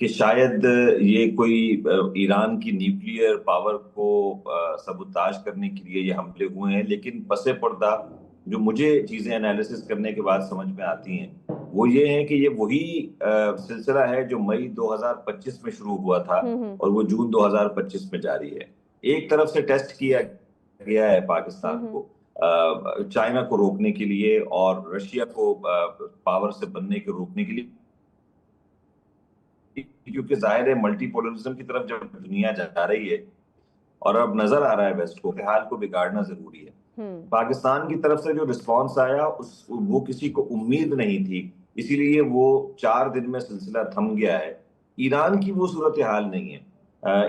کہ شاید یہ کوئی ایران کی نیوکلیئر پاور کو سبوتاژ کرنے کے لیے یہ حملے ہوئے ہیں، لیکن پس پردہ جو مجھے چیزیں انالیسس کرنے کے بعد سمجھ میں آتی ہیں وہ یہ ہے کہ یہ وہی سلسلہ ہے جو مئی 2025 میں شروع ہوا تھا اور وہ جون 2025 میں جاری ہے۔ ایک طرف سے ٹیسٹ کیا گیا ہے پاکستان کو چائنا کو روکنے کے لیے اور رشیا کو پاور سے بننے کے روکنے کے لیے، کیونکہ ظاہر ہے ملٹی پولرزم کی طرف جب دنیا جا رہی ہے اور اب نظر آ رہا ہے ویسٹ کو کہ حال کو بگاڑنا ضروری ہے۔ پاکستان کی طرف سے جو رسپانس آیا وہ کسی کو امید نہیں تھی، اسی لیے وہ 4 دن میں سلسلہ تھم گیا ہے۔ ایران کی وہ صورتحال نہیں ہے،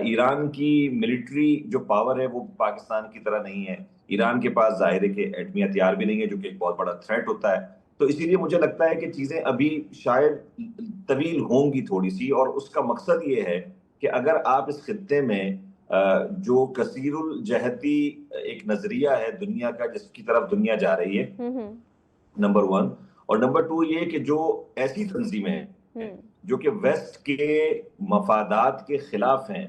ایران کی ملٹری جو پاور ہے وہ پاکستان کی طرح نہیں ہے، ایران کے پاس ظاہر ہے کہ ایٹمی ہتھیار بھی نہیں ہے جو کہ ایک بہت بڑا تھریٹ ہوتا ہے، تو اسی لیے مجھے لگتا ہے کہ چیزیں ابھی شاید طویل ہوں گی تھوڑی سی، اور اس کا مقصد یہ ہے کہ اگر آپ اس خطے میں جو کثیر الجہتی ایک نظریہ ہے دنیا کا جس کی طرف دنیا جا رہی ہے، نمبر 1، اور نمبر 2 یہ کہ جو ایسی تنظیمیں ہیں جو کہ ویسٹ کے مفادات کے خلاف ہیں،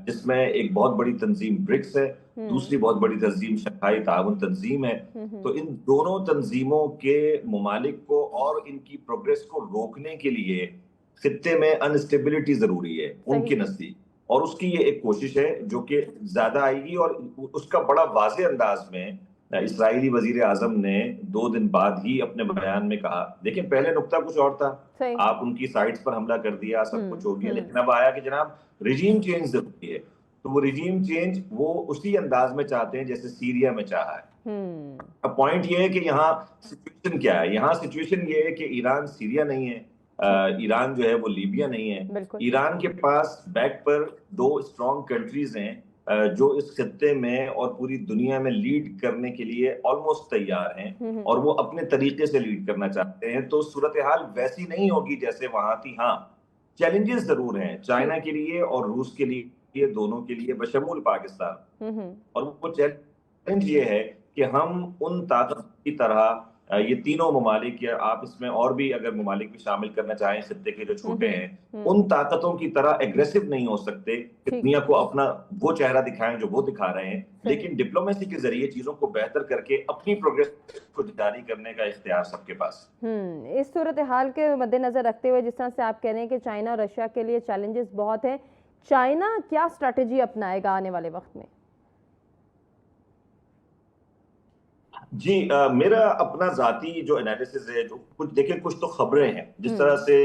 جس میں ایک بہت بڑی تنظیم برکس ہے، دوسری بہت بڑی تنظیم شنگھائی تعاون تنظیم ہے، تو ان دونوں تنظیموں کے ممالک کو اور ان کی پروگریس کو روکنے کے لیے خطے میں انسٹیبلٹی ضروری ہے ان کے نزدیک، اور اس کی یہ ایک کوشش ہے جو کہ زیادہ آئے گی، اور اس کا بڑا واضح انداز میں اسرائیلی وزیر اعظم نے 2 دن بعد ہی اپنے بیان میں کہا۔ دیکھیں پہلے نقطہ کچھ اور تھا، آپ ان کی سائٹس پر حملہ کر دیا، سب کچھ ہو گیا، لیکن اب آیا کہ جناب ریجیم چینج ضروری ہے، تو وہ ریجیم چینج وہ اسی انداز میں چاہتے ہیں جیسے سیریا میں چاہا ہے۔ اب پوائنٹ یہ ہے کہ یہاں سچویشن کیا ہے، یہاں سچویشن یہ ہے کہ ایران سیریا نہیں ہے، ایران جو ہے وہ لیبیا نہیں ہے، ایران کے پاس بیک پر 2 اسٹرانگ کنٹریز ہیں جو اس خطے میں اور پوری دنیا میں لیڈ کرنے کے لیے آلموسٹ تیار ہیں، اور وہ اپنے طریقے سے لیڈ کرنا چاہتے ہیں، تو صورتحال ویسی نہیں ہوگی جیسے وہاں تھی۔ ہاں چیلنجز ضرور ہیں چائنا کے لیے اور روس کے لیے، دونوں کے لیے بشمول پاکستان، اور وہ چیلنج یہ ہے کہ ہم ان طاقت کی طرح یہ تینوں ممالک، یا آپ اس میں اور بھی اگر ممالک بھی شامل کرنا چاہیں خطے کے جو چھوٹے ہیں، ان طاقتوں کی طرح ایگریسو نہیں ہو سکتے کہ دنیا کو اپنا وہ چہرہ دکھائیں جو وہ دکھا رہے ہیں، لیکن ڈپلومیسی کے ذریعے چیزوں کو بہتر کر کے اپنی پروگریس کو جاری کرنے کا اختیار سب کے پاس۔ اس صورتحال کے مد نظر رکھتے ہوئے جس طرح سے آپ کہہ رہے ہیں کہ چائنا اور رشیا کے لیے چیلنجز بہت ہیں، چائنا کیا اسٹریٹجی اپنائے گا آنے والے وقت میں؟ جی میرا اپنا ذاتی جو انالیسز ہے، جو کچھ دیکھیں کچھ تو خبریں ہیں، جس طرح سے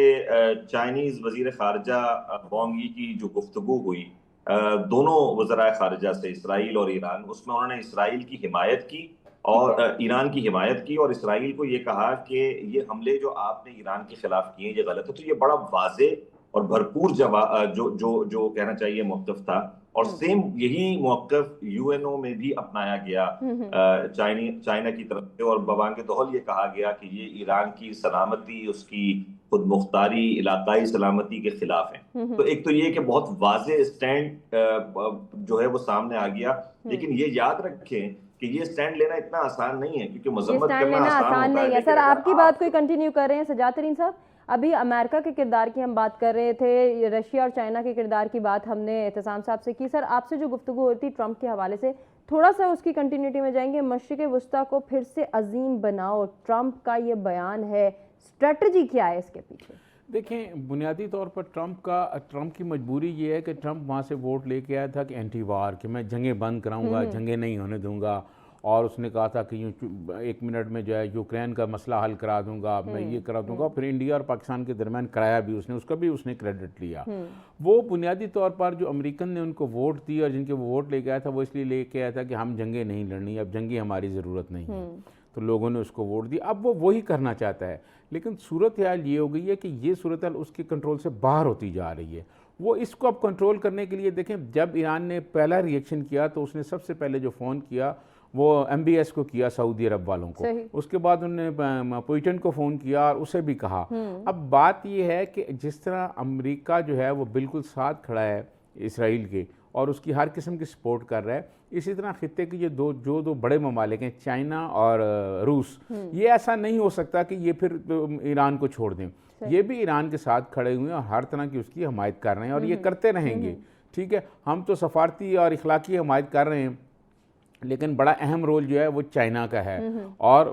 چائنیز وزیر خارجہ وانگ یی کی جو گفتگو ہوئی دونوں وزرائے خارجہ سے، اسرائیل اور ایران، اس میں انہوں نے اسرائیل کی حمایت کی اور ایران کی حمایت کی، اور اسرائیل کو یہ کہا کہ یہ حملے جو آپ نے ایران کے خلاف کیے یہ غلط ہے، تو یہ بڑا واضح اور بھرپور جو کہنا چاہیے موقف تھا، اور سیم یہی موقف یو این او میں بھی اپنایا گیا چائنا کی طرف سے، اور بوانگ دہل یہ کہا گیا کہ یہ ایران کی سلامتی، اس کی خود مختاری، علاقائی سلامتی کے خلاف ہیں۔ تو ایک تو یہ کہ بہت واضح سٹینڈ جو ہے وہ سامنے آ گیا، لیکن یہ یاد رکھیں کہ یہ سٹینڈ لینا اتنا آسان نہیں ہے، کیونکہ مذمت کرنا آسان نہیں ہے۔ سر آپ کی بات کوئی کنٹینیو کر رہے ہیں سجاد ترین صاحب، ابھی امریکہ کے کردار کی ہم بات کر رہے تھے، رشیا اور چائنا کے کردار کی بات ہم نے اعتصام صاحب سے کی، سر آپ سے جو گفتگو ہوئی تھی ٹرمپ کے حوالے سے، تھوڑا سا اس کی کنٹینیوٹی میں جائیں گے۔ مشرق وسطیٰ کو پھر سے عظیم بناؤ، ٹرمپ کا یہ بیان ہے، اسٹریٹجی کیا ہے اس کے پیچھے؟ دیکھیں بنیادی طور پر ٹرمپ کی مجبوری یہ ہے کہ ٹرمپ وہاں سے ووٹ لے کے آیا تھا کہ اینٹی وار، کہ میں جنگیں بند کراؤں گا، جنگیں نہیں ہونے دوں گا، اور اس نے کہا تھا کہ 1 منٹ میں جو ہے یوکرین کا مسئلہ حل کرا دوں گا، میں یہ کرا دوں گا، پھر انڈیا اور پاکستان کے درمیان کرایا بھی اس نے، اس کا بھی اس نے کریڈٹ لیا۔ وہ بنیادی طور پر جو امریکن نے ان کو ووٹ دی اور جن کے وہ ووٹ لے کے آیا تھا، وہ اس لیے لے کے آیا تھا کہ ہم جنگیں نہیں لڑنی، اب جنگیں ہماری ضرورت نہیں ہے، تو لوگوں نے اس کو ووٹ دی، اب وہ وہی کرنا چاہتا ہے، لیکن صورتحال یہ ہو گئی ہے کہ یہ صورتحال اس کے کنٹرول سے باہر ہوتی جا رہی ہے۔ وہ اس کو اب کنٹرول کرنے کے لیے، دیکھیں جب ایران نے پہلا ریئیکشن کیا تو اس نے سب سے پہلے جو فون کیا وہ ایم بی ایس کو کیا، سعودی عرب والوں کو، اس کے بعد انہوں نے پوٹن کو فون کیا اور اسے بھی کہا۔ اب بات یہ ہے کہ جس طرح امریکہ جو ہے وہ بالکل ساتھ کھڑا ہے اسرائیل کے، اور اس کی ہر قسم کی سپورٹ کر رہا ہے. اسی طرح خطے کے یہ دو بڑے ممالک ہیں چائنا اور روس, یہ ایسا نہیں ہو سکتا کہ یہ پھر ایران کو چھوڑ دیں. یہ بھی ایران کے ساتھ کھڑے ہوئے ہیں اور ہر طرح کی اس کی حمایت کر رہے ہیں اور یہ کرتے رہیں گے. ٹھیک ہے, ہم تو سفارتی اور اخلاقی حمایت کر رہے ہیں, لیکن بڑا اہم رول جو ہے وہ چائنا کا ہے اور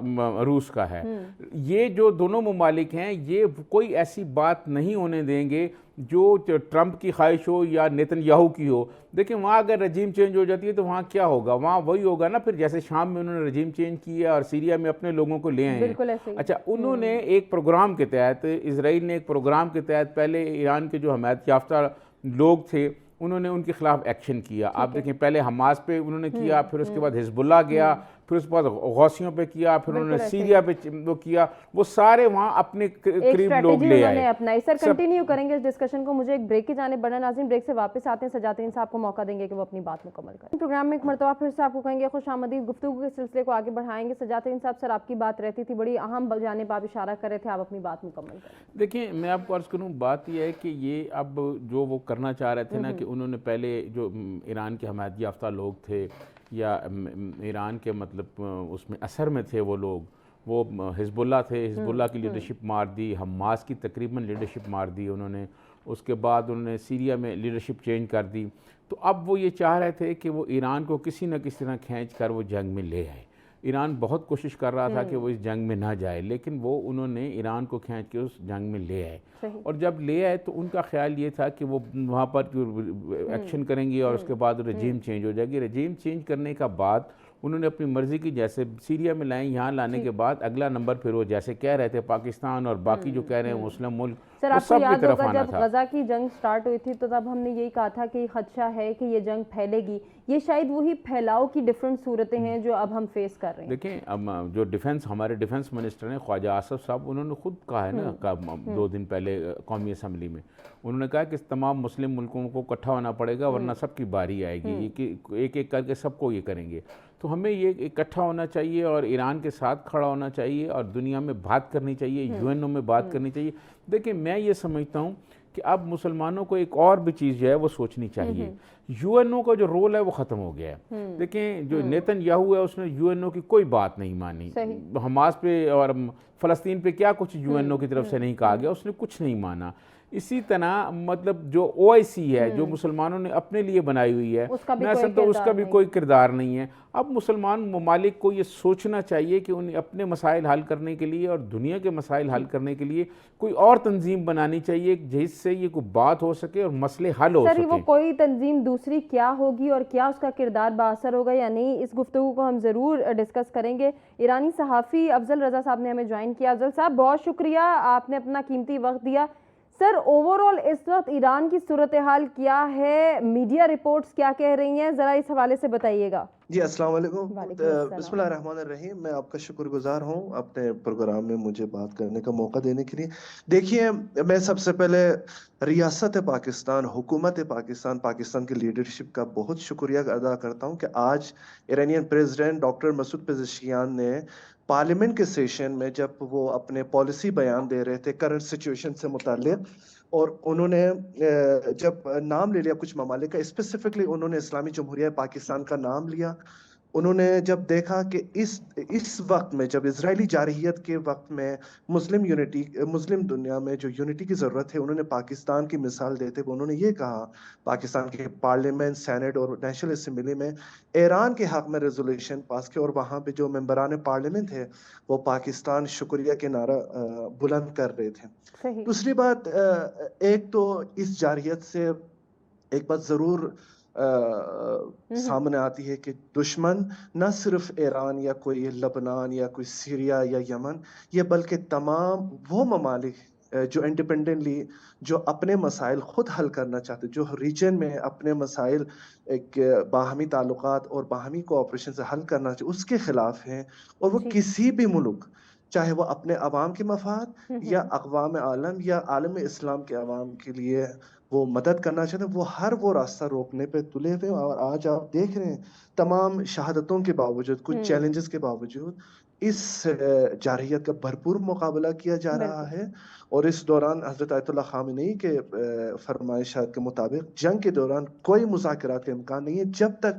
روس کا ہے. یہ جو دونوں ممالک ہیں یہ کوئی ایسی بات نہیں ہونے دیں گے جو ٹرمپ کی خواہش ہو یا نیتن یاہو کی ہو. دیکھیں وہاں اگر رجیم چینج ہو جاتی ہے تو وہاں کیا ہوگا, وہاں وہی ہوگا نا پھر جیسے شام میں انہوں نے رجیم چینج کیا اور سیریا میں اپنے لوگوں کو لے آئے ہیں. اچھا, انہوں نے ایک پروگرام کے تحت, اسرائیل نے ایک پروگرام کے تحت پہلے ایران کے جو حمایت یافتہ لوگ تھے انہوں نے ان کے خلاف ایکشن کیا. آپ دیکھیں پہلے حماس پہ انہوں نے کیا, پھر اس کے بعد حزب اللہ گیا, پھر اس کے بعد غوثیوں پہ کیا, پھر انہوں نے سیریا پہ وہ کیا. وہ سارے وہاں اپنے قریب لوگ لے آئے. اپنائی. سر کنٹینیو کریں گے اس ڈسکشن کو, مجھے ایک بریک کی جانب بڑھنا. ناظرین بریک سے واپس آتے ہیں, سجاد الدین صاحب کو موقع دیں گے کہ وہ اپنی بات مکمل کریں. پروگرام میں ایک مرتبہ پھر سے آپ کو کہیں گے خوش آمدید. گفتگو کے سلسلے کو آگے بڑھائیں گے. سجاد الدین صاحب, سر آپ کی بات رہتی تھی, بڑی اہم جانب آپ اشارہ کر رہے تھے, آپ اپنی بات مکمل کریں. دیکھیں میں آپ کو عرض کروں, بات یہ ہے کہ یہ اب جو وہ کرنا چاہ رہے تھے نا کہ انہوں نے پہلے جو ایران کے حمایت یافتہ لوگ تھے یا ایران کے مطلب اس میں اثر میں تھے وہ لوگ, وہ حزب اللہ تھے, حزب اللہ کی لیڈرشپ مار دی, حماس کی تقریباً لیڈرشپ مار دی انہوں نے. اس کے بعد انہوں نے سیریا میں لیڈرشپ چینج کر دی. تو اب وہ یہ چاہ رہے تھے کہ وہ ایران کو کسی نہ کسی طرح کھینچ کر وہ جنگ میں لے آئے. ایران بہت کوشش کر رہا تھا کہ وہ اس جنگ میں نہ جائے, لیکن وہ انہوں نے ایران کو کھینچ کے اس جنگ میں لے آئے. اور جب لے آئے تو ان کا خیال یہ تھا کہ وہ وہاں پر ایکشن کریں گے اور اس کے بعد رجیم چینج ہو جائے گی. رجیم چینج کرنے کا بعد انہوں نے اپنی مرضی کی, جیسے سیریا میں لائیں, یہاں لانے کے بعد اگلا نمبر پھر وہ جیسے کہہ رہے تھے پاکستان اور باقی جو کہہ رہے ہیں مسلم ملک, سر آپ کو یاد ہوگا جب غزہ کی جنگ سٹارٹ ہوئی تھی تو تب ہم نے یہی کہا تھا کہ خدشہ ہے کہ یہ جنگ پھیلے گی. یہ شاید وہی پھیلاؤ کی ڈیفرنٹ صورتیں ہیں جو اب ہم فیس کر رہے ہیں. دیکھیں اب جو ہمارے ڈیفنس منسٹر ہیں خواجہ آصف صاحب, انہوں نے خود کہا ہے نا 2 دن پہلے قومی اسمبلی میں, انہوں نے کہا کہ تمام مسلم ملکوں کو اکٹھا ہونا پڑے گا ورنہ سب کی باری آئے گی, ایک ایک کر کے سب کو یہ کریں گے. تو ہمیں یہ اکٹھا ہونا چاہیے اور ایران کے ساتھ کھڑا ہونا چاہیے اور دنیا میں بات کرنی چاہیے, یو این او میں بات کرنی چاہیے. دیکھیں میں یہ سمجھتا ہوں کہ اب مسلمانوں کو ایک اور بھی چیز جو ہے وہ سوچنی چاہیے. یو این او کا جو رول ہے وہ ختم ہو گیا ہے. دیکھیں جو نیتن یاہو ہے اس نے یو این او کی کوئی بات نہیں مانی. حماس پہ اور فلسطین پہ کیا کچھ یو این او کی طرف سے نہیں کہا گیا, اس نے کچھ نہیں مانا. اسی طرح مطلب جو او آئی سی ہے جو مسلمانوں نے اپنے لیے بنائی ہوئی ہے, میں سمجھتا ہوں اس کا بھی کوئی کردار نہیں ہے. اب مسلمان ممالک کو یہ سوچنا چاہیے کہ انہیں اپنے مسائل حل کرنے کے لیے اور دنیا کے مسائل حل کرنے کے لیے کوئی اور تنظیم بنانی چاہیے جس سے یہ کوئی بات ہو سکے اور مسئلے حل ہو سکے. سر وہ کوئی تنظیم دوسری کیا ہوگی اور کیا اس کا کردار باثر ہوگا یا نہیں, اس گفتگو کو ہم ضرور ڈسکس کریں گے. ایرانی صحافی افضل رضا صاحب نے ہمیں جوائن کیا. افضل صاحب بہت شکریہ, آپ نے اپنا قیمتی وقت دیا. سر اوورآل اس وقت ایران کی صورتحال کیا ہے, میڈیا رپورٹس کیا کہہ رہی ہیں, ذرا اس حوالے سے بتائیے گا. جی السلام علیکم. بسم اللہ الرحمن الرحیم. میں آپ کا شکر گزار ہوں اپنے پروگرام میں مجھے بات کرنے کا موقع دینے کے لیے. دیکھیے میں سب سے پہلے ریاست پاکستان, حکومت پاکستان, پاکستان کی لیڈرشپ کا بہت شکریہ ادا کرتا ہوں کہ آج Iranian president doctor Masoud Pezeshkian نے پارلیمنٹ کے سیشن میں جب وہ اپنے پالیسی بیان دے رہے تھے کرنٹ سچویشن سے متعلق, اور انہوں نے جب نام لے لیا کچھ ممالک کا, اسپیسیفکلی انہوں نے اسلامی جمہوریہ پاکستان کا نام لیا. انہوں نے جب دیکھا کہ اس وقت میں جب اسرائیلی جارحیت کے وقت میں مسلم دنیا میں جو یونٹی کی ضرورت ہے, انہوں نے پاکستان کی مثال دیتے ہوئے انہوں نے یہ کہا پاکستان کے پارلیمنٹ, سینٹ اور نیشنل اسمبلی میں ایران کے حق میں ریزولوشن پاس کیا, اور وہاں پہ جو ممبران پارلیمنٹ ہے وہ پاکستان شکریہ کے نعرہ بلند کر رہے تھے. دوسری بات, ایک تو اس جارحیت سے ایک بات ضرور سامنے آتی ہے کہ دشمن نہ صرف ایران یا کوئی لبنان یا کوئی سیریا یا یمن, یہ بلکہ تمام وہ ممالک جو انڈیپینڈنٹلی جو اپنے مسائل خود حل کرنا چاہتے, جو ریجن میں اپنے مسائل ایک باہمی تعلقات اور باہمی کوآپریشن سے حل کرنا چاہتے, اس کے خلاف ہیں. اور وہ کسی بھی ملک, چاہے وہ اپنے عوام کے مفاد یا اقوام عالم یا عالم اسلام کے عوام کے لیے وہ مدد کرنا چاہتے ہیں, وہ ہر وہ راستہ روکنے پہ تلے ہوئے. اور آج آپ دیکھ رہے ہیں تمام شہادتوں کے باوجود, کچھ چیلنجز کے باوجود, اس جارحیت کا بھرپور مقابلہ کیا جا رہا ہے، اور اس دوران حضرت آیت اللہ خامنئی کے فرمائشات کے مطابق جنگ کے دوران کوئی مذاکرات کا امکان نہیں ہے جب تک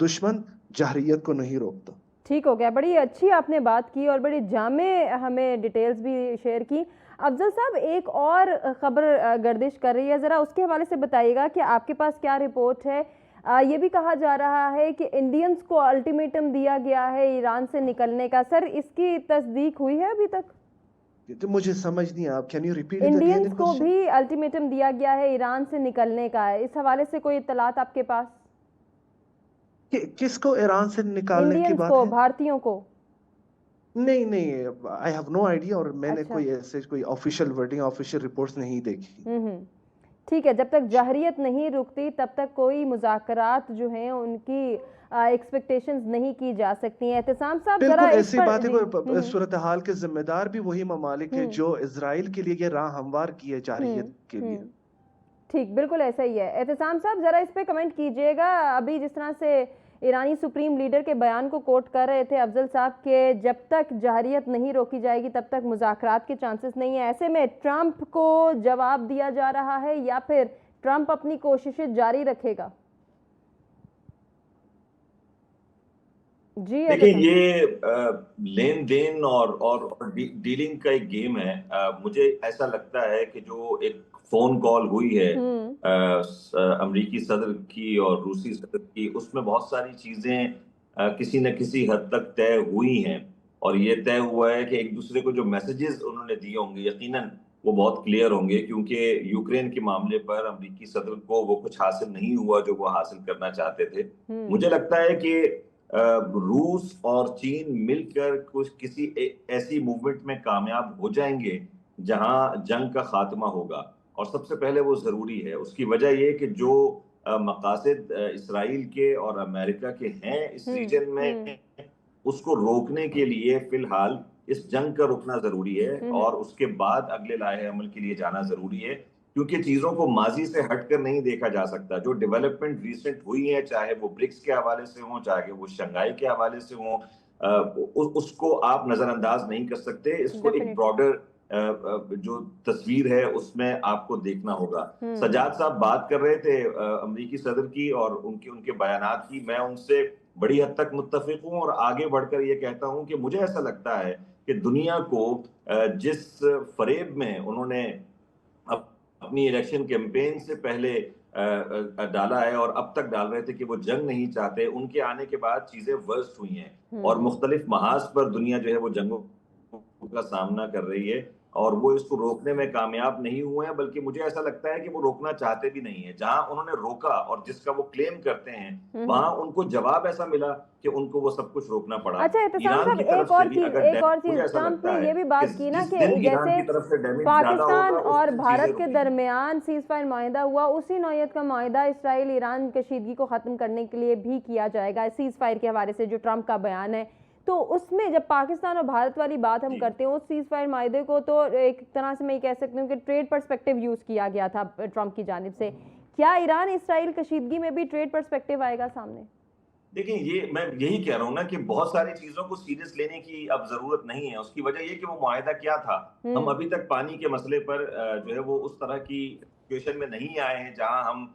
دشمن جارحیت کو نہیں روکتا۔ ٹھیک ہو گیا، بڑی اچھی آپ نے بات کی اور بڑی جامع ہمیں ڈیٹیلز بھی شیئر کی۔ افضل صاحب، ایک اور خبر گردش کر رہی ہے، ذرا اس کے حوالے سے بتائیے گا کہ آپ کے پاس کیا رپورٹ ہے۔ یہ بھی کہا جا رہا ہے کہ انڈینز کو الٹیمیٹم دیا گیا ہے ایران سے نکلنے کا، سر اس کی تصدیق ہوئی ہے ابھی تک؟ تو مجھے سمجھ نہیں آپ can you repeat it again? Indians کو بھی الٹیمیٹم دیا گیا ہے ایران سے نکلنے کا، اس حوالے سے کوئی اطلاعات آپ کے پاس؟ کس کو ایران سے نکالنے کی بات ہے؟ انڈینز کو، بھارتیوں کو؟ نہیں، آئی ہیو نو آئیڈیا، اور میں نے کوئی ایسے کوئی آفیشیل ورڈنگ، آفیشیل رپورٹس نہیں دیکھی۔ ٹھیک ہے، جب تک جہریت نہیں رکتی تب تک کوئی مذاکرات جو ہیں ان کی ایکسپیکٹیشنز نہیں کی جا سکتی ہیں۔ اعتصام صاحب ذرا بالکل اس ایسی بات ہے، صورتحال کے ذمہ دار بھی وہی ممالک ہیں جو اسرائیل کے لیے یہ راہ ہموار کی ہے جارحیت کے لیے۔ ٹھیک، بالکل ایسا ہی ہے۔ اعتصام صاحب ذرا اس پہ کمنٹ کیجئے گا، ابھی جس طرح سے ایرانی سپریم لیڈر کے بیان کو کوٹ کر رہے تھے افضل صاحب کہ جب تک جہریت نہیں روکی جائے گی تب تک مذاکرات کے چانسز نہیں ہیں، ایسے میں ٹرمپ کو جواب دیا جا رہا ہے یا پھر ٹرمپ اپنی کوششیں جاری رکھے گا؟ جی دیکھیں، یہ لین دین اور ڈیلنگ کا ایک گیم ہے۔ مجھے ایسا لگتا ہے کہ جو ایک فون کال ہوئی ہے امریکی صدر کی اور روسی صدر کی، اس میں بہت ساری چیزیں کسی نہ کسی حد تک طے ہوئی ہیں، اور یہ طے ہوا ہے کہ ایک دوسرے کو جو میسیجز انہوں نے دیے ہوں گے یقیناً وہ بہت کلیئر ہوں گے، کیونکہ یوکرین کے معاملے پر امریکی صدر کو وہ کچھ حاصل نہیں ہوا جو وہ حاصل کرنا چاہتے تھے۔ مجھے لگتا ہے کہ روس اور چین مل کر کسی ایسی موومنٹ میں کامیاب ہو جائیں گے جہاں جنگ کا خاتمہ ہوگا، اور سب سے پہلے وہ ضروری ہے۔ اس کی وجہ یہ کہ جو مقاصد اسرائیل کے اور امریکہ کے ہیں اس ریجن میں، اس کو روکنے کے لیے فی الحال اس جنگ کا رکنا ضروری ہے، اور اس کے بعد اگلے لائحہ عمل کے لیے جانا ضروری ہے، کیونکہ چیزوں کو ماضی سے ہٹ کر نہیں دیکھا جا سکتا۔ جو ڈیولپمنٹ ریسنٹ ہوئی ہیں، چاہے وہ برکس کے حوالے سے ہوں، چاہے وہ شنگھائی کے حوالے سے ہوں، اس کو آپ نظر انداز نہیں کر سکتے۔ اس کو ایک براڈر جو تصویر ہے اس میں آپ کو دیکھنا ہوگا۔ سجاد صاحب بات کر رہے تھے امریکی صدر کی اور ان کے بیانات کی، میں ان سے بڑی حد تک متفق ہوں، اور آگے بڑھ کر یہ کہتا ہوں کہ مجھے ایسا لگتا ہے کہ دنیا کو جس فریب میں انہوں نے اپنی الیکشن کیمپین سے پہلے ڈالا ہے اور اب تک ڈال رہے تھے کہ وہ جنگ نہیں چاہتے، ان کے آنے کے بعد چیزیں ورسٹ ہوئی ہیں، اور مختلف محاذ پر دنیا جو ہے وہ جنگوں کا سامنا کر رہی ہے، اور وہ اس کو روکنے میں کامیاب نہیں ہوئے ہیں، بلکہ مجھے ایسا لگتا ہے کہ وہ روکنا چاہتے بھی نہیں ہیں۔ جہاں انہوں نے روکا اور جس کا وہ کلیم کرتے ہیں، وہاں ان کو جواب ایسا ملا کہ ان کو وہ سب کچھ روکنا پڑا۔ اچھا اعتصام صاحب، ایک اور چیز ٹرمپ نے یہ بھی بات کی نا کہ جیسے پاکستان اور بھارت کے درمیان سیز فائر معاہدہ ہوا، اسی نوعیت کا معاہدہ اسرائیل ایران کشیدگی کو ختم کرنے کے لیے بھی کیا جائے گا سیز فائر کے حوالے سے، جو ٹرمپ کا بیان ہے۔ تو اس میں جب پاکستان اور بھارت والی بات ہم کرتے ہیں، اس سیز فائر معاہدے کو تو ایک طرح سے میں یہ کہہ سکتی ہوں کہ ٹریڈ پرسپیکٹیو یوز کیا گیا تھا ٹرمپ کی جانب سے۔ کیا ایران اسرائیل کشیدگی میں بھی ٹریڈ پرسپیکٹیو آئے گا سامنے؟ دیکھیں، میں یہی کہہ رہا ہوں نا کہ بہت ساری چیزوں کو سیریس لینے کی اب ضرورت نہیں ہے۔ اس کی وجہ یہ کہ وہ معاہدہ کیا تھا، ہم ابھی تک پانی کے مسئلے پر جو ہے وہ اس طرح کی سچویشن میں نہیں آئے ہیں جہاں ہم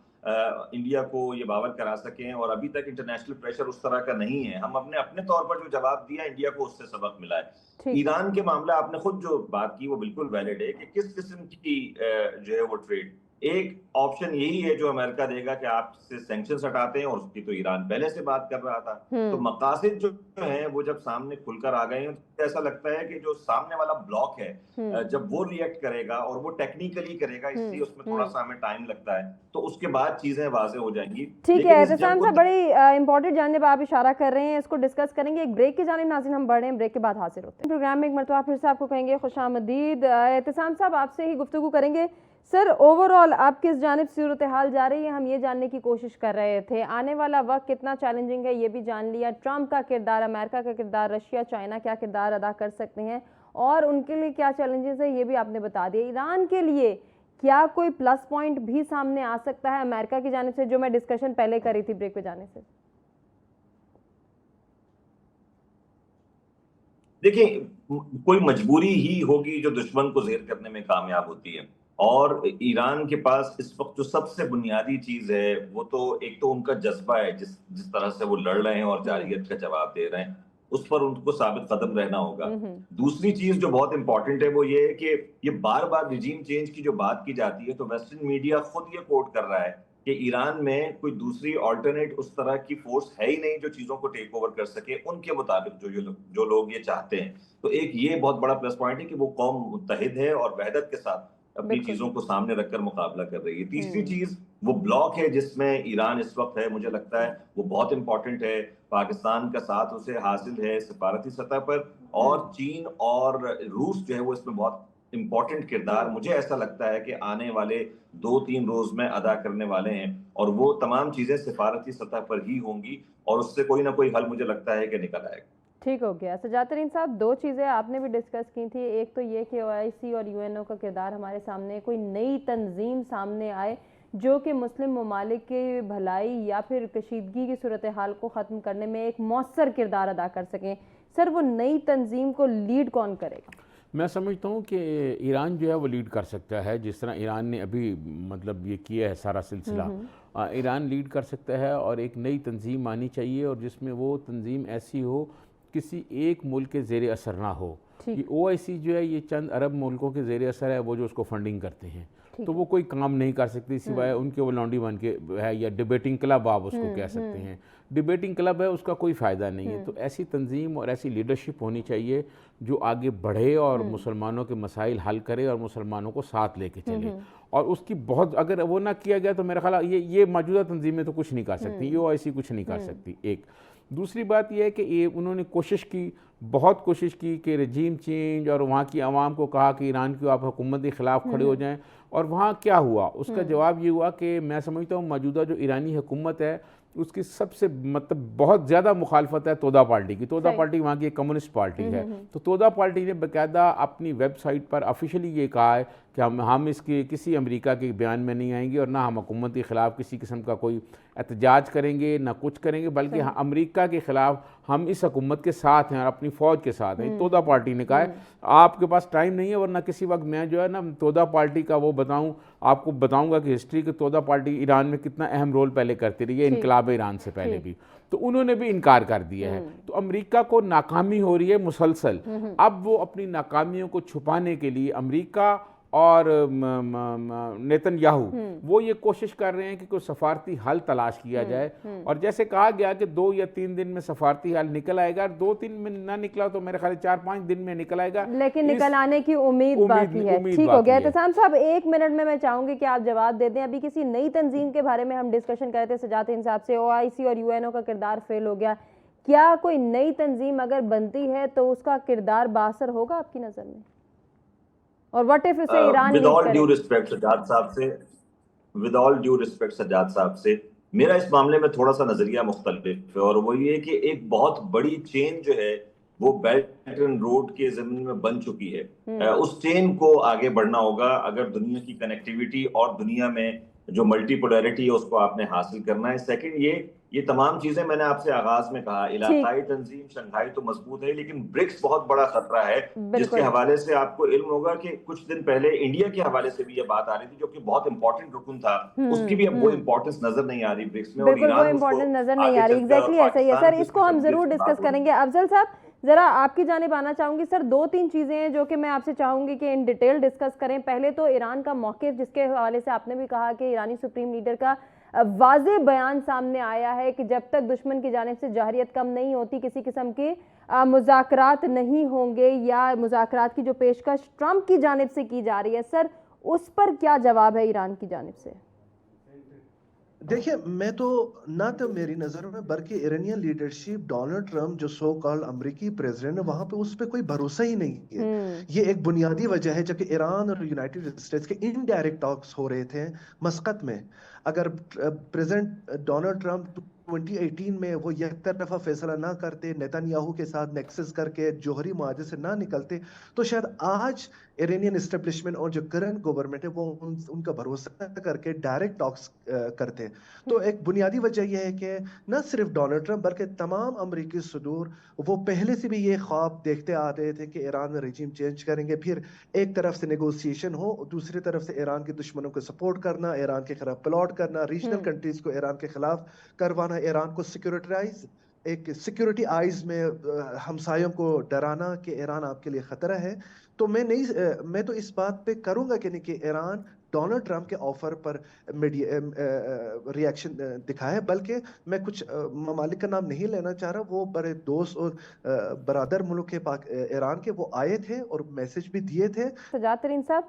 انڈیا کو یہ باور کرا سکیں، اور ابھی تک انٹرنیشنل پریشر اس طرح کا نہیں ہے۔ ہم اپنے طور پر جو جواب دیا انڈیا کو، اس سے سبق ملا ہے۔ ایران کے معاملہ آپ نے خود جو بات کی وہ بالکل ویلڈ ہے کہ کس قسم کی جو ہے وہ ٹریڈ، ایک آپشن یہی ہے جو امریکہ دے گا کہ آپ سے سینکشنز ہٹاتے ہیں، اور اس کی تو ایران پہلے سے بات کر رہا تھا۔ تو مقاصد جو ہیں وہ جب سامنے کھل کر آ گئے ہیں، تو ایسا لگتا ہے کہ جو سامنے والا بلاک ہے جب وہ ریئیکٹ کرے گا، اور وہ ٹیکنیکلی کرے گا، اس لیے اس میں تھوڑا سا ہمیں ٹائم لگتا ہے، تو اس کے بعد چیزیں واضح ہو جائیں گی۔ ٹھیک ہے اعتصام صاحب، بڑی امپورٹنٹ جانب آپ اشارہ کر رہے ہیں، اس کو ڈسکس کریں گے۔ ایک بریک کی جانب ناظرین ہم بڑھ رہے ہیں، بریک کے بعد حاضر ہوتے ہیں پروگرام میں۔ ایک مرتبہ پھر سے آپ کو کہیں گے خوش آمدید۔ اعتصام صاحب آپ سے ہی گفتگو کریں گے۔ سر، اوورآل آپ کس جانب صورتحال جا رہی ہے، ہم یہ جاننے کی کوشش کر رہے تھے۔ آنے والا وقت کتنا چیلنجنگ ہے یہ بھی جان لیا، ٹرمپ کا کردار، امریکہ کا کردار، رشیا، چائنا کیا کردار ادا کر سکتے ہیں اور ان کے لیے کیا چیلنجز ہیں یہ بھی آپ نے بتا دیا۔ ایران کے لیے کیا کوئی پلس پوائنٹ بھی سامنے آ سکتا ہے امریکہ کی جانب سے، جو میں ڈسکشن پہلے کری تھی بریک پہ جانے سے؟ دیکھیں کوئی مجبوری ہی ہوگی جو دشمن کو زیر کرنے میں کامیاب ہوتی ہے، اور ایران کے پاس اس وقت جو سب سے بنیادی چیز ہے وہ تو ایک تو ان کا جذبہ ہے، جس طرح سے وہ لڑ رہے ہیں اور جارحیت کا جواب دے رہے ہیں، اس پر ان کو ثابت قدم رہنا ہوگا۔ دوسری چیز جو بہت امپورٹنٹ ہے وہ یہ ہے کہ یہ بار بار رجیم چینج کی جو بات کی جاتی ہے تو ویسٹرن میڈیا خود یہ کوٹ کر رہا ہے کہ ایران میں کوئی دوسری آلٹرنیٹ اس طرح کی فورس ہے ہی نہیں جو چیزوں کو ٹیک اوور کر سکے ان کے مطابق جو لوگ یہ چاہتے ہیں۔ تو ایک یہ بہت بڑا پلس پوائنٹ ہے کہ وہ قوم متحد ہے اور وحدت کے ساتھ اپنی چیزوں کو سامنے رکھ کر مقابلہ کر رہی ہے۔ تیسری چیز وہ بلاک ہے جس میں ایران اس وقت ہے، مجھے لگتا ہے وہ بہت امپورٹنٹ ہے، پاکستان کا ساتھ اسے حاصل ہے سفارتی سطح پر، اور چین اور روس جو ہے وہ اس میں بہت امپورٹنٹ کردار مجھے ایسا لگتا ہے کہ آنے والے 2-3 روز میں ادا کرنے والے ہیں، اور وہ تمام چیزیں سفارتی سطح پر ہی ہوں گی اور اس سے کوئی نہ کوئی حل مجھے لگتا ہے کہ نکل آئے گا۔ ٹھیک ہو گیا۔ سجاد ترین صاحب، دو چیزیں آپ نے بھی ڈسکس کی تھی، ایک تو یہ کہ OIC اور UNO کا کردار ہمارے سامنے، کوئی نئی تنظیم سامنے آئے جو کہ مسلم ممالک کی بھلائی یا پھر کشیدگی کی صورتحال کو ختم کرنے میں ایک مؤثر کردار ادا کر سکیں۔ سر وہ نئی تنظیم کو لیڈ کون کرے گا؟ میں سمجھتا ہوں کہ ایران جو ہے وہ لیڈ کر سکتا ہے، جس طرح ایران نے ابھی مطلب یہ کیا ہے سارا سلسلہ، ایران لیڈ کر سکتا ہے، اور ایک نئی تنظیم آنی چاہیے اور جس میں وہ تنظیم ایسی ہو کسی ایک ملک کے زیر اثر نہ ہو۔ یہ OIC جو ہے یہ چند عرب ملکوں کے زیر اثر ہے، وہ جو اس کو فنڈنگ کرتے ہیں، تو وہ کوئی کام نہیں کر سکتی سوائے ان کے وہ لانڈی بن کے ہے، یا ڈیبیٹنگ کلب آپ اس کو کہہ سکتے ہیں، ڈیبیٹنگ کلب ہے، اس کا کوئی فائدہ نہیں ہے۔ تو ایسی تنظیم اور ایسی لیڈرشپ ہونی چاہیے جو آگے بڑھے اور مسلمانوں کے مسائل حل کرے اور مسلمانوں کو ساتھ لے کے چلے، اور اس کی بہت اگر وہ نہ کیا گیا تو میرا خیال یہ موجودہ تنظیمیں تو کچھ نہیں کر سکتی، یہ OIC کچھ نہیں کر سکتی۔ ایک دوسری بات یہ ہے کہ انہوں نے کوشش کی، بہت کوشش کی کہ رجیم چینج، اور وہاں کی عوام کو کہا کہ ایران کی آپ حکومت کے خلاف کھڑے ہو جائیں، اور وہاں کیا ہوا؟ اس کا جواب یہ ہوا کہ میں سمجھتا ہوں موجودہ جو ایرانی حکومت ہے اس کی سب سے مطلب بہت زیادہ مخالفت ہے تودا پارٹی کی۔ تودا پارٹی وہاں کی ایک کمیونسٹ پارٹی ہے، تو تودا پارٹی نے باقاعدہ اپنی ویب سائٹ پر آفیشلی یہ کہا ہے کہ ہم اس کے کسی امریکہ کے بیان میں نہیں آئیں گے، اور نہ ہم حکومت کے خلاف کسی قسم کا کوئی احتجاج کریں گے، نہ کچھ کریں گے، بلکہ امریکہ کے خلاف ہم اس حکومت کے ساتھ ہیں اور اپنی فوج کے ساتھ ہیں۔ تودا پارٹی نے کہا ہے آپ کے پاس ٹائم نہیں ہے، ورنہ کسی وقت میں جو ہے نا تودا پارٹی کا وہ آپ کو بتاؤں گا کہ ہسٹری کے تودا پارٹی ایران میں کتنا اہم رول پہلے کرتی رہی ہے، انقلاب ایران سے پہلے بھی، تو انہوں نے بھی انکار کر دیا ہے۔ تو امریکہ کو ناکامی ہو رہی ہے مسلسل، اب وہ اپنی ناکامیوں کو چھپانے کے لیے امریکہ اور نیتن یاہو وہ یہ کوشش کر رہے ہیں کہ کوئی سفارتی حل تلاش کیا جائے، اور جیسے کہا گیا کہ 2 یا 3 دن میں سفارتی حل نکل آئے گا، 2-3 میں نہ نکلا تو میرے خیال 4-5 دن میں نکل آئے گا، لیکن نکل آنے کی امید باقی ہے۔ ٹھیک ہو گیا۔ احتسام صاحب 1 منٹ میں چاہوں گی کہ آپ جواب دے دیں، ابھی کسی نئی تنظیم کے بارے میں ہم ڈسکشن کر رہے تھے سجاد صاحب سے، OIC اور UNO کا کردار فیل ہو گیا، کیا کوئی نئی تنظیم اگر بنتی ہے تو اس کا کردار باثر ہوگا آپ کی نظر میں؟ اور what if اسے Iran with all due respect Sajjad صاحب سے میرا اس معاملے میں تھوڑا سا نظریہ مختلف ہے، اور وہ یہ کہ ایک بہت بڑی چین جو ہے وہ بیلٹ اینڈ روڈ کے زمین میں بن چکی ہے، اس چین کو آگے بڑھنا ہوگا اگر دنیا کی کنیکٹیویٹی اور دنیا میں جو ملٹی پولرٹی ہے اس کو آپ نے حاصل کرنا ہے۔ سیکنڈ یہ تمام چیزیں میں نے آپ سے آغاز میں کہا، علاقائی تنظیم شنگھائی تو مضبوط ہے، لیکن برکس بہت بڑا خطرہ ہے، جس کے حوالے سے آپ کو علم ہوگا کہ کچھ دن پہلے انڈیا کے حوالے سے بھی یہ بات آ رہی تھی جو کہ بہت امپورٹنٹ رکن تھا، اس کی بھی اب وہ امپورٹنس نظر نہیں آ رہی برکس میں، اور بالکل وہ امپورٹنس نظر نہیں آ رہی۔ ایگزیکٹلی ایسا ہی ہے سر، اس کو ہم ضرور ڈسکس کریں گے۔ افضل صاحب ذرا آپ کی جانب آنا چاہوں گی سر، 2-3 چیزیں ہیں جو کہ میں آپ سے چاہوں گی کہ ان ڈیٹیل ڈسکس کریں۔ پہلے تو ایران کا موقف، جس کے حوالے سے آپ نے بھی کہا کہ ایرانی سپریم لیڈر کا واضح بیان سامنے آیا ہے کہ جب تک دشمن کی جانب سے جارحیت کم نہیں ہوتی کسی قسم کے مذاکرات نہیں ہوں گے، یا مذاکرات کی جو پیشکش ٹرمپ کی جانب سے کی جا رہی ہے، سر اس پر کیا جواب ہے ایران کی جانب سے؟ دیکھیں میں تو نہ تو میری نظر میں بلکہ ایرانین لیڈرشپ ڈونلڈ ٹرمپ جو سو کال امریکی پریزیڈنٹ ہے وہاں پہ اس پہ کوئی بھروسہ ہی نہیں ہے۔ یہ ایک بنیادی وجہ ہے، جبکہ ایران اور یونائٹڈ اسٹیٹس کے انڈائریکٹ ٹاکس ہو رہے تھے مسقط میں، اگر پریزیڈنٹ ڈونلڈ ٹرمپ 2018 میں وہ یک طرفہ فیصلہ نہ کرتے، نیتن یاہو کے ساتھ نیکسس کر کے جوہری معاہدے سے نہ نکلتے، تو شاید آج ایرانین اسٹیبلشمنٹ اور جو کرنٹ گورنمنٹ ہے وہ ان کا بھروسہ کر کے ڈائریکٹ ٹاکس کرتے. تو ایک بنیادی وجہ یہ ہے کہ نہ صرف ڈونلڈ ٹرمپ بلکہ تمام امریکی صدور وہ پہلے سے بھی یہ خواب دیکھتے آ رہے تھے کہ ایران میں رجیم چینج کریں گے، پھر ایک طرف سے نیگوسیشن ہو، دوسری طرف سے ایران کے دشمنوں کو سپورٹ کرنا، ایران کے خلاف پلاٹ کرنا، ریجنل کنٹریز کو ایران کے خلاف کروانا، ایران کو سیکورٹائز، ایک سیکورٹی آئیز میں ہمسایوں کو ڈرانا کہ ایران آپ کے لیے خطرہ ہے. تو میں تو اس بات پہ کروں گا کہ نہیں کہ ایران ڈونلڈ ٹرمپ کے آفر پر ریئیکشن دکھائے، بلکہ میں کچھ ممالک کا نام نہیں لینا چاہ رہا، وہ بڑے دوست اور برادر ملک کے ایران کے وہ آئے تھے اور میسج بھی دیے تھے. سجاد ترین صاحب،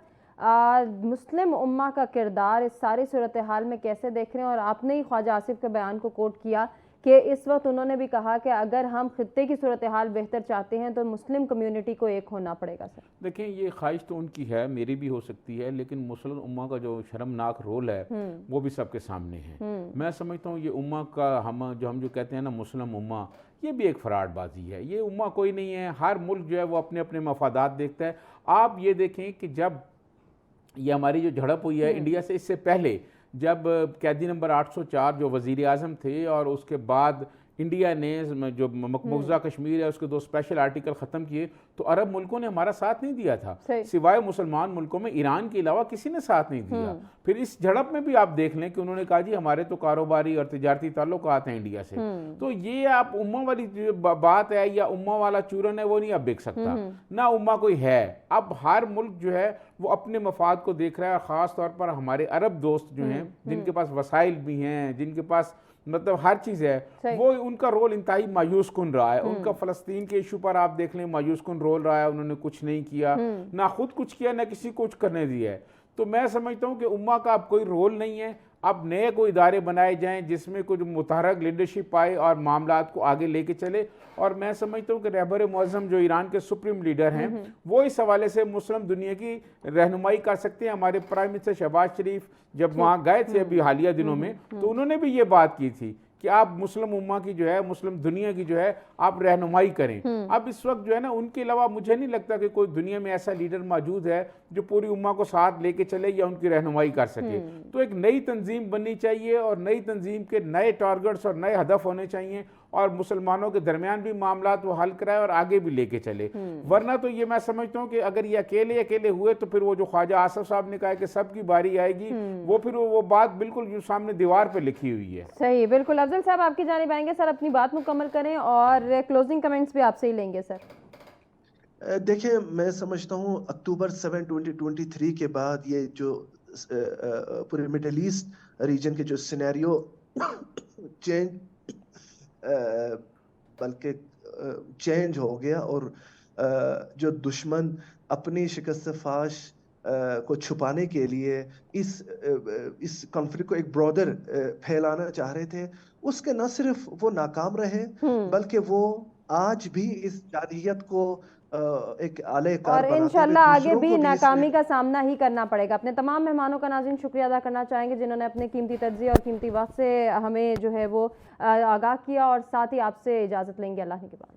مسلم امہ کا کردار اس ساری صورتحال میں کیسے دیکھ رہے ہیں؟ اور آپ نے ہی خواجہ آصف کے بیان کو کوٹ کیا کہ اس وقت انہوں نے بھی کہا کہ اگر ہم خطے کی صورتحال بہتر چاہتے ہیں تو مسلم کمیونٹی کو ایک ہونا پڑے گا. سر دیکھیں، یہ خواہش تو ان کی ہے، میری بھی ہو سکتی ہے، لیکن مسلم امہ کا جو شرمناک رول ہے وہ بھی سب کے سامنے ہے. میں سمجھتا ہوں یہ امہ کا ہم جو کہتے ہیں نا مسلم امہ، یہ بھی ایک فراڈ بازی ہے. یہ امہ کوئی نہیں ہے، ہر ملک جو ہے وہ اپنے اپنے مفادات دیکھتا ہے. آپ یہ دیکھیں کہ جب یہ ہماری جو جھڑپ ہوئی ہے انڈیا سے، اس سے پہلے جب قیدی نمبر 804 جو وزیر اعظم تھے اور اس کے بعد انڈیا نے جو مقبوضہ کشمیر ہے اس کے 2 اسپیشل آرٹیکل ختم کیے، تو عرب ملکوں نے ہمارا ساتھ نہیں دیا تھا، سوائے مسلمان ملکوں میں ایران کے علاوہ کسی نے ساتھ نہیں دیا. پھر اس جھڑپ میں بھی آپ دیکھ لیں کہ انہوں نے کہا جی ہمارے تو کاروباری اور تجارتی تعلقات ہیں انڈیا سے. تو یہ آپ امہ والی جو بات ہے یا امہ والا چورن ہے وہ نہیں اب بک سکتا، نہ امہ کوئی ہے. اب ہر ملک جو ہے وہ اپنے مفاد کو دیکھ رہا ہے، اور خاص طور پر ہمارے عرب دوست جو ہیں جن کے پاس وسائل بھی ہیں، جن کے پاس مطلب ہر چیز ہے، وہ ان کا رول انتہائی مایوس کن رہا ہے. ان کا فلسطین کے ایشو پر آپ دیکھ لیں مایوس کن رول رہا ہے، انہوں نے کچھ نہیں کیا، نہ خود کچھ کیا نہ کسی کو کچھ کرنے دیا ہے. تو میں سمجھتا ہوں کہ امہ کا اب کوئی رول نہیں ہے. اب نئے کوئی ادارے بنائے جائیں جس میں کچھ متحرک لیڈرشپ آئے اور معاملات کو آگے لے کے چلے. اور میں سمجھتا ہوں کہ رہبر معظم جو ایران کے سپریم لیڈر ہیں وہ اس حوالے سے مسلم دنیا کی رہنمائی کر سکتے ہیں. ہمارے پرائم منسٹر شہباز شریف جب وہاں گئے تھے ابھی حالیہ دنوں میں، تو انہوں نے بھی یہ بات کی تھی کہ آپ مسلم امہ کی جو ہے، مسلم دنیا کی جو ہے آپ رہنمائی کریں. اب اس وقت جو ہے نا ان کے علاوہ مجھے نہیں لگتا کہ کوئی دنیا میں ایسا لیڈر موجود ہے جو پوری امہ کو ساتھ لے کے چلے یا ان کی رہنمائی کر سکے. تو ایک نئی تنظیم بننی چاہیے اور نئی تنظیم کے نئے ٹارگٹس اور نئے ہدف ہونے چاہیے، اور مسلمانوں کے درمیان بھی معاملات وہ حل کرائے اور آگے بھی لے کے چلے. ورنہ تو یہ میں سمجھتا ہوں کہ اگر یہ اکیلے ہوئے تو پھر وہ جو خواجہ آصف صاحب نے کہا کہ سب کی باری آئے گی، وہ پھر وہ بات بالکل جو سامنے دیوار پہ لکھی ہوئی ہے. صحیح، بالکل. افضل صاحب آپ کی جانب آئیں گے. سر اپنی بات مکمل کریں اور کلوزنگ کمنٹس بھی آپ سے ہی لیں گے. سر دیکھیں، میں سمجھتا ہوں اکتوبر 7 2023 کے بعد یہ جو پورے مڈل ایسٹ ریجن کے جو سینیریو بلکہ چینج ہو گیا، اور جو دشمن اپنی شکست فاش کو چھپانے کے لیے اس کانفلکٹ کو ایک برادر پھیلانا چاہ رہے تھے، اس کے نہ صرف وہ ناکام رہے بلکہ وہ آج بھی اس جارحیت کو ایک اعلی کار اور انشاءاللہ آگے بھی ناکامی کا سامنا ہی کرنا پڑے گا. اپنے تمام مہمانوں کا ناظرین شکریہ ادا کرنا چاہیں گے جنہوں نے اپنے قیمتی تجزیے اور قیمتی وقت سے ہمیں جو ہے وہ آگاہ کیا، اور ساتھ ہی آپ سے اجازت لیں گے. اللہ کے بعد.